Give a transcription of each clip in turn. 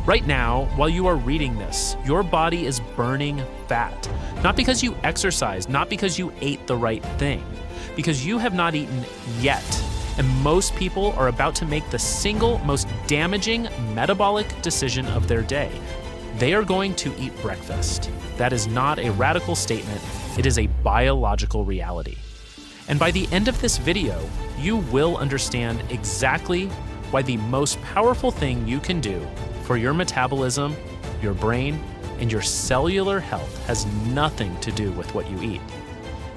Right now, while you are reading this, your body is burning fat. Not because you exercised, not because you ate the right thing, because you have not eaten yet. And most people are about to make the single most damaging metabolic decision of their day. They are going to eat breakfast. That is not a radical statement, it is a biological reality. And by the end of this video, you will understand exactly why the most powerful thing you can do for your metabolism, your brain, and your cellular health has nothing to do with what you eat.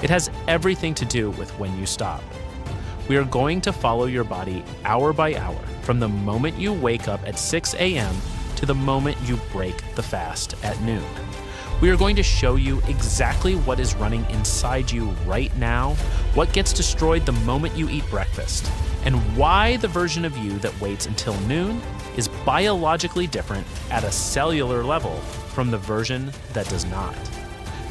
It has everything to do with when you stop. We are going to follow your body hour by hour, from the moment you wake up at 6 a.m. to the moment you break the fast at noon. We are going to show you exactly what is running inside you right now, what gets destroyed the moment you eat breakfast, and why the version of you that waits until noon is biologically different at a cellular level from the version that does not.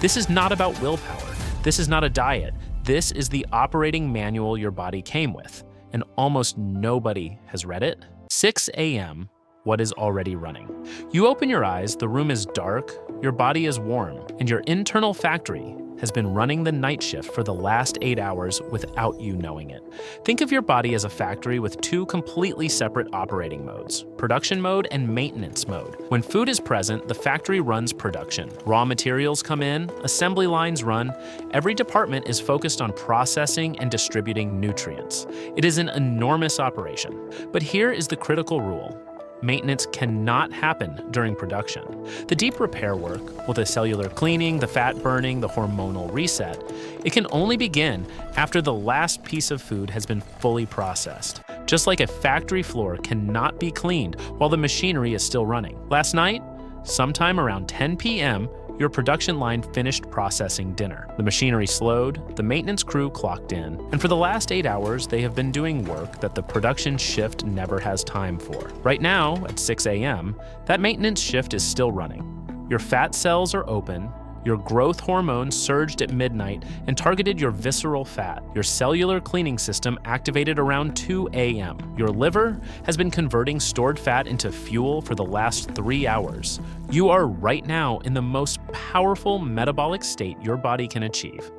This is not about willpower. This is not a diet. This is the operating manual your body came with, and almost nobody has read it. 6 a.m., what is already running? You open your eyes, the room is dark, your body is warm, and your internal factory has been running the night shift for the last 8 hours without you knowing it. Think of your body as a factory with two completely separate operating modes, production mode and maintenance mode. When food is present, the factory runs production. Raw materials come in, assembly lines run. Every department is focused on processing and distributing nutrients. It is an enormous operation. But here is the critical rule. Maintenance cannot happen during production. The deep repair work, well, the cellular cleaning, the fat burning, the hormonal reset, it can only begin after the last piece of food has been fully processed. Just like a factory floor cannot be cleaned while the machinery is still running. Last night, sometime around 10 p.m., your production line finished processing dinner. The machinery slowed, the maintenance crew clocked in, and for the last 8 hours, they have been doing work that the production shift never has time for. Right now, at 6 a.m., that maintenance shift is still running. Your fat cells are open, your growth hormone surged at midnight and targeted your visceral fat. Your cellular cleaning system activated around 2 a.m. Your liver has been converting stored fat into fuel for the last 3 hours. You are right now in the most powerful metabolic state your body can achieve.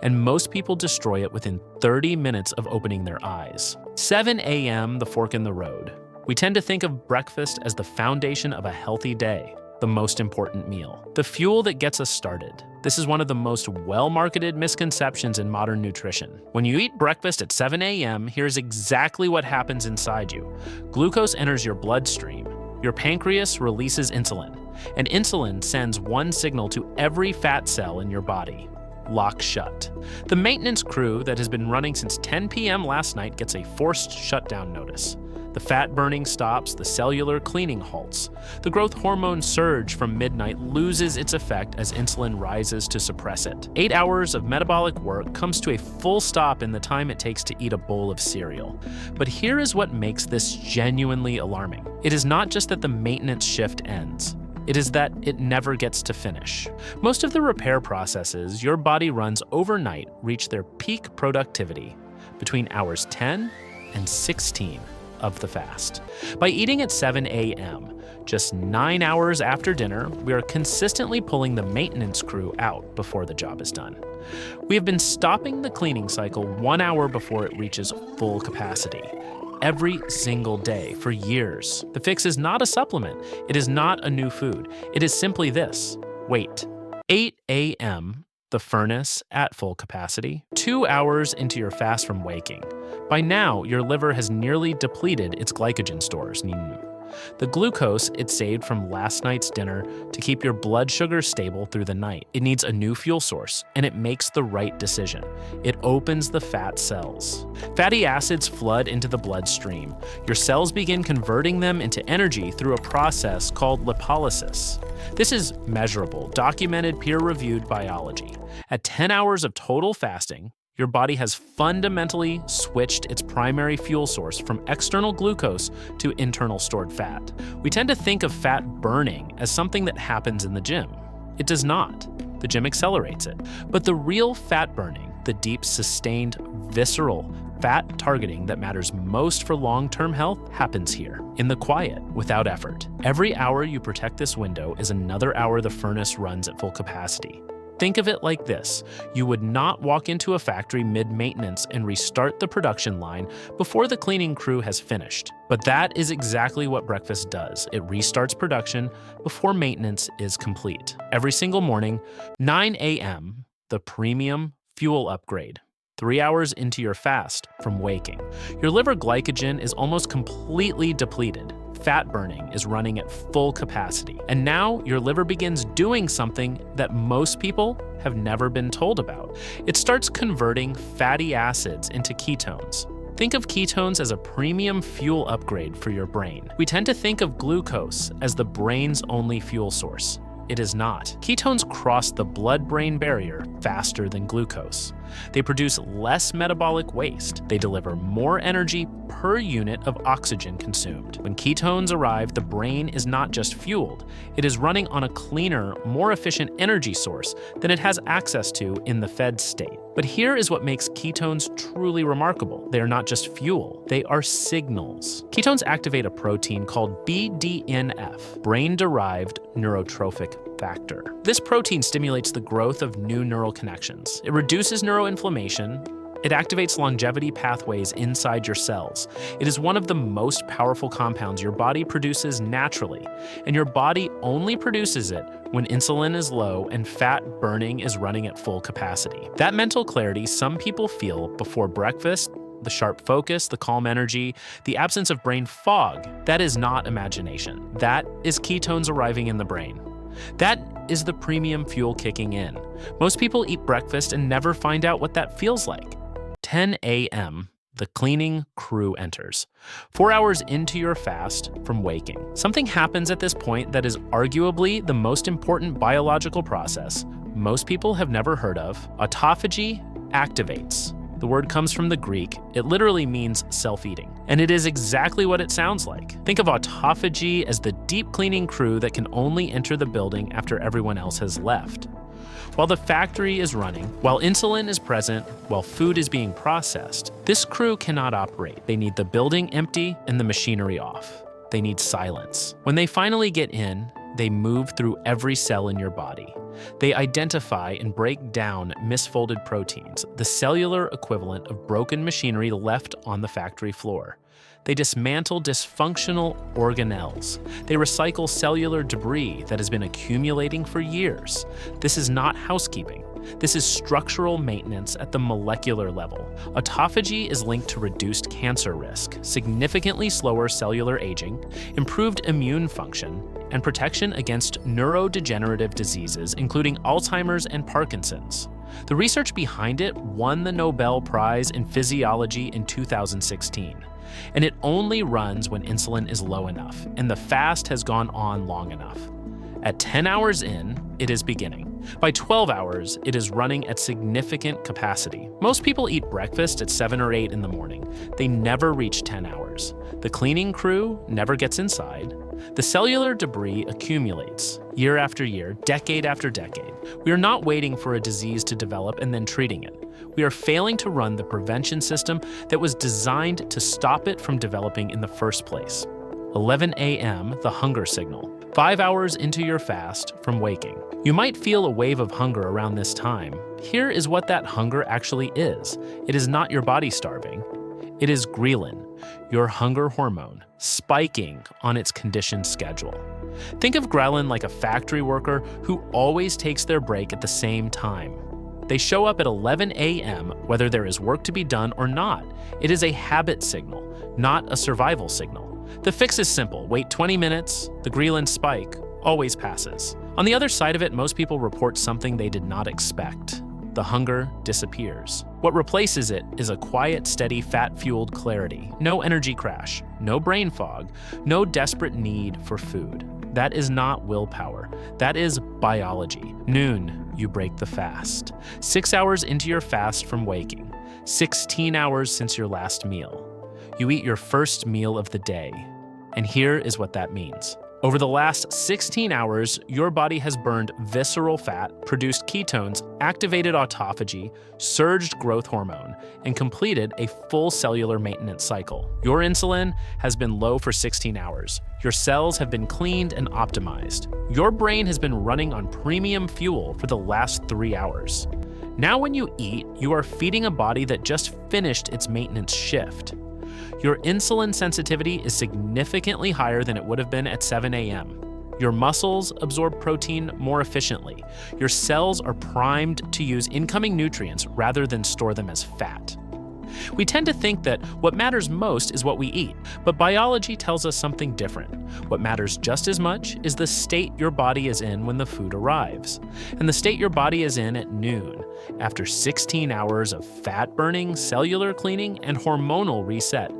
And most people destroy it within 30 minutes of opening their eyes. 7 a.m., the fork in the road. We tend to think of breakfast as the foundation of a healthy day. The most important meal, the fuel that gets us started. This is one of the most well-marketed misconceptions in modern nutrition. When you eat breakfast at 7 a.m., here's exactly what happens inside you. Glucose enters your bloodstream. Your pancreas releases insulin, and insulin sends one signal to every fat cell in your body. Lock shut. The maintenance crew that has been running since 10 p.m. last night gets a forced shutdown notice. The fat burning stops, the cellular cleaning halts. The growth hormone surge from midnight loses its effect as insulin rises to suppress it. 8 hours of metabolic work comes to a full stop in the time it takes to eat a bowl of cereal. But here is what makes this genuinely alarming. It is not just that the maintenance shift ends. It is that it never gets to finish. Most of the repair processes your body runs overnight reach their peak productivity between hours 10 and 16 of the fast. By eating at 7 a.m., just 9 hours after dinner, we are consistently pulling the maintenance crew out before the job is done. We have been stopping the cleaning cycle 1 hour before it reaches full capacity. Every single day for years. The fix is not a supplement. It is not a new food. It is simply this. Wait. 8 a.m., the furnace at full capacity. 2 hours into your fast from waking. By now, your liver has nearly depleted its glycogen stores. The glucose it saved from last night's dinner to keep your blood sugar stable through the night. It needs a new fuel source, and it makes the right decision. It opens the fat cells. Fatty acids flood into the bloodstream. Your cells begin converting them into energy through a process called lipolysis. This is measurable, documented, peer-reviewed biology. At 10 hours of total fasting, your body has fundamentally switched its primary fuel source from external glucose to internal stored fat. We tend to think of fat burning as something that happens in the gym. It does not. The gym accelerates it. But the real fat burning, the deep, sustained, visceral, Fat targeting that matters most for long-term health happens here, in the quiet, without effort. Every hour you protect this window is another hour the furnace runs at full capacity. Think of it like this. You would not walk into a factory mid-maintenance and restart the production line before the cleaning crew has finished. But that is exactly what breakfast does. It restarts production before maintenance is complete. Every single morning, 9 a.m., the premium fuel upgrade. 3 hours into your fast from waking. Your liver glycogen is almost completely depleted. Fat burning is running at full capacity. And now your liver begins doing something that most people have never been told about. It starts converting fatty acids into ketones. Think of ketones as a premium fuel upgrade for your brain. We tend to think of glucose as the brain's only fuel source. It is not. Ketones cross the blood-brain barrier faster than glucose. They produce less metabolic waste. They deliver more energy per unit of oxygen consumed. When ketones arrive, the brain is not just fueled. It is running on a cleaner, more efficient energy source than it has access to in the fed state. But here is what makes ketones truly remarkable. They are not just fuel, they are signals. Ketones activate a protein called BDNF, brain-derived neurotrophic factor. This protein stimulates the growth of new neural connections. It reduces neuroinflammation. It activates longevity pathways inside your cells. It is one of the most powerful compounds your body produces naturally, and your body only produces it when insulin is low and fat burning is running at full capacity. That mental clarity some people feel before breakfast, the sharp focus, the calm energy, the absence of brain fog, that is not imagination. That is ketones arriving in the brain. That is the premium fuel kicking in. Most people eat breakfast and never find out what that feels like. 10 a.m., the cleaning crew enters. 4 hours into your fast from waking. Something happens at this point that is arguably the most important biological process most people have never heard of. Autophagy activates. The word comes from the Greek. It literally means self-eating. And it is exactly what it sounds like. Think of autophagy as the deep cleaning crew that can only enter the building after everyone else has left. While the factory is running, while insulin is present, while food is being processed, this crew cannot operate. They need the building empty and the machinery off. They need silence. When they finally get in, they move through every cell in your body. They identify and break down misfolded proteins, the cellular equivalent of broken machinery left on the factory floor. They dismantle dysfunctional organelles. They recycle cellular debris that has been accumulating for years. This is not housekeeping. This is structural maintenance at the molecular level. Autophagy is linked to reduced cancer risk, significantly slower cellular aging, improved immune function, and protection against neurodegenerative diseases, including Alzheimer's and Parkinson's. The research behind it won the Nobel Prize in Physiology in 2016. And it only runs when insulin is low enough, and the fast has gone on long enough. At 10 hours in, it is beginning. By 12 hours, it is running at significant capacity. Most people eat breakfast at 7 or 8 in the morning. They never reach 10 hours. The cleaning crew never gets inside. The cellular debris accumulates year after year, decade after decade. We are not waiting for a disease to develop and then treating it. We are failing to run the prevention system that was designed to stop it from developing in the first place. 11 a.m., the hunger signal. 5 hours into your fast from waking. You might feel a wave of hunger around this time. Here is what that hunger actually is. It is not your body starving. It is ghrelin, your hunger hormone, spiking on its conditioned schedule. Think of ghrelin like a factory worker who always takes their break at the same time. They show up at 11 a.m. whether there is work to be done or not. It is a habit signal, not a survival signal. The fix is simple. Wait 20 minutes, the ghrelin spike always passes. On the other side of it, most people report something they did not expect. The hunger disappears. What replaces it is a quiet, steady, fat-fueled clarity. No energy crash, no brain fog, no desperate need for food. That is not willpower. That is biology. Noon, you break the fast. 6 hours into your fast from waking. 16 hours since your last meal. You eat your first meal of the day. And here is what that means. Over the last 16 hours, your body has burned visceral fat, produced ketones, activated autophagy, surged growth hormone, and completed a full cellular maintenance cycle. Your insulin has been low for 16 hours. Your cells have been cleaned and optimized. Your brain has been running on premium fuel for the last 3 hours. Now when you eat, you are feeding a body that just finished its maintenance shift. Your insulin sensitivity is significantly higher than it would have been at 7 a.m. Your muscles absorb protein more efficiently. Your cells are primed to use incoming nutrients rather than store them as fat. We tend to think that what matters most is what we eat, but biology tells us something different. What matters just as much is the state your body is in when the food arrives, and the state your body is in at noon, after 16 hours of fat burning, cellular cleaning, and hormonal reset,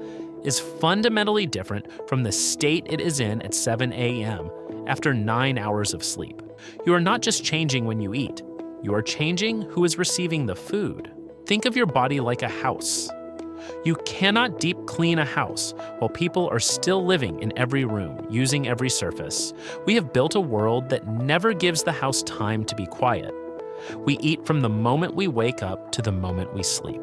is fundamentally different from the state it is in at 7 a.m. after 9 hours of sleep. You are not just changing when you eat, you are changing who is receiving the food. Think of your body like a house. You cannot deep clean a house while people are still living in every room, using every surface. We have built a world that never gives the house time to be quiet. We eat from the moment we wake up to the moment we sleep.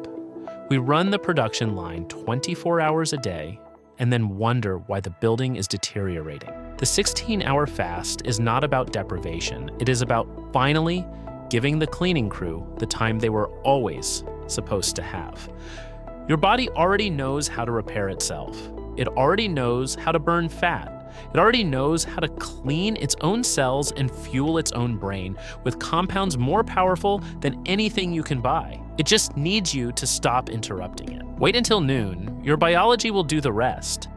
We run the production line 24 hours a day and then wonder why the building is deteriorating. The 16-hour fast is not about deprivation. It is about finally giving the cleaning crew the time they were always supposed to have. Your body already knows how to repair itself. It already knows how to burn fat. It already knows how to clean its own cells and fuel its own brain with compounds more powerful than anything you can buy. It just needs you to stop interrupting it. Wait until noon. Your biology will do the rest.